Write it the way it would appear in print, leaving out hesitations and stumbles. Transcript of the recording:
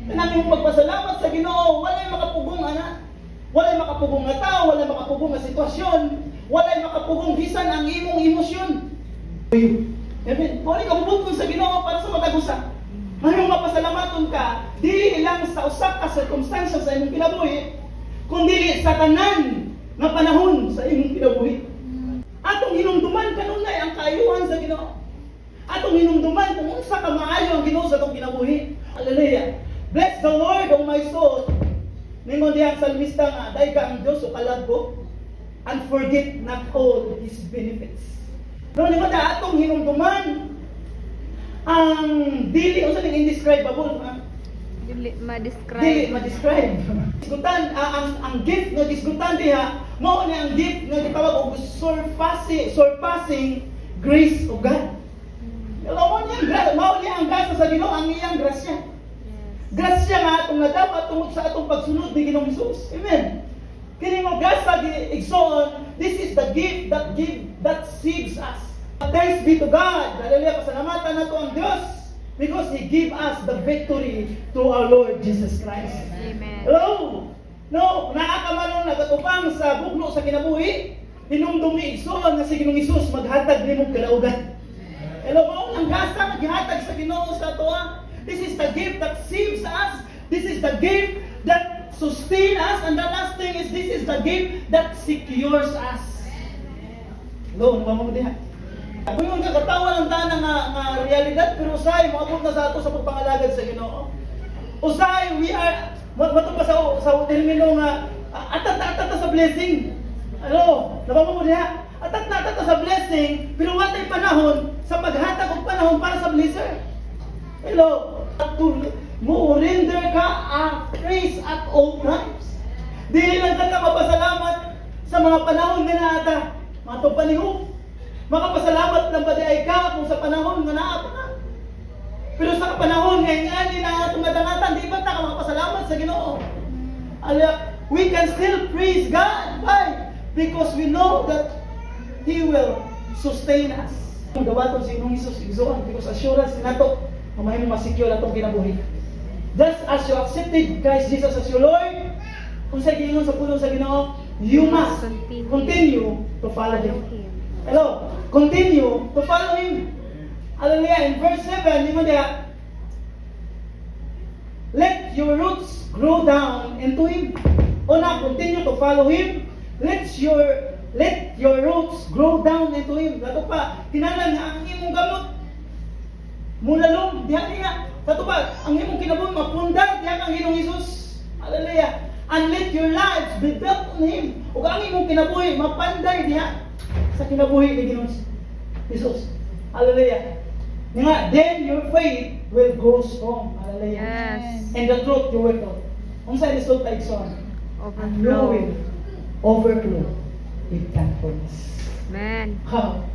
Kanang imong magpasalamat sa Ginoo, walay makapugong ana. Walay makapugong nga tao, walay makapugong nga sitwasyon, walay makapugong bisan ang imong emosyon. Amen. Wala ka mubutong sa Ginoo para sa matagusa. Mayroong mapasalamaton ka, di lang sa usa ka circumstances sa imong kinabuhi, kundi sa tanan nga panahon sa imong kinabuhi. Atong hinumduman kanunay ang kaayuhan sa Ginoo. Atong hinumduman kung unsa ka maayo ang Ginoo sa atong kinabuhi. Hallelujah. Bless the Lord, O my soul. Ningon diha ang salmista nga, dahil ka ang Diyos o kalagbo, and forget not all His benefits. No, ningon na atong hinumduman ang dili, o sa indescribable, Dili ma-describe. dili ma-describe. Gisgutan, ang gift nga gisgutan diha, mao ni ang gift nga gitawag og surpassing grace of God. Mao niya ang grasya sa Ginoo, ang iyang grasya. Grasya nga atong nadapat tungod sa atong pagsunod ni Ginoong Hesus. Amen. Kini mo grasya giigsoon, this is the gift that saves us. Thanks be to God. Hallelujah. Pasalamatan nato ang Dios because He give us the victory through our Lord Jesus Christ. Amen. Hello. No, naakamalon nagatupang sa bugno sa kinabuhi, hinumdumi igsoon nga si Ginoong Hesus maghatag nimong kalaugan. Hello, mao ang grasya nga gihatag sa Ginoo sa atoa. This is the gift that saves us. This is the gift that sustains us. And the last thing is, this is the gift that secures us. Hello, ano ba mo diha? Kung yung kakatawan ng tanan nga realidad, pero usay, maabot na sa ato sa pagpangalagad sa Ginoo. Usay, we are, matong pa sa termino nga, atat sa blessing. Ano, nabamo mo diha? Atat sa blessing, pero watay panahon sa paghatag og panahon para sa blesser. Hello, mo render ka ang praise at all times. Dili lang ka mapasalamat sa mga panahon nga naata, matong panihok. Makapasalamat lang ba di ay ka kung sa panahon nga naata ka. Pero sa panahon nga ingani na atong nadangatan, di ba ta ka makapasalamat sa Ginoo? We can still praise God. Why? Because we know that He will sustain us. Ang gawaton si Ginoong Hesus igsoon because assurance nato mamay mo ma-secure atong kinabuhi. Just as you accepted Christ Jesus as your Lord, kung sa gingon sa pulong sa Ginoo, you must continue to follow Him. Hello, continue to follow Him. Hallelujah. In verse 7, gingon diha, let your roots grow down into Him. Una, continue to follow Him. Let your roots grow down into Him. Dato pa, tinanan nga ang imong gamot mulalom, diha. Dato pa, ang imong kinabuhi mapundar, diha ang Ginoong Hesus. Hallelujah. And let your lives be built on Him. Ug ang imong kinabuhi mapanday diha sa kinabuhi ni Ginoong Hesus. Hallelujah. Nga, then your faith will grow strong. Hallelujah. Yes. And the truth you will know. Unsa result ay son? And you Overflow. will overflow with thankfulness. Amen. Wow.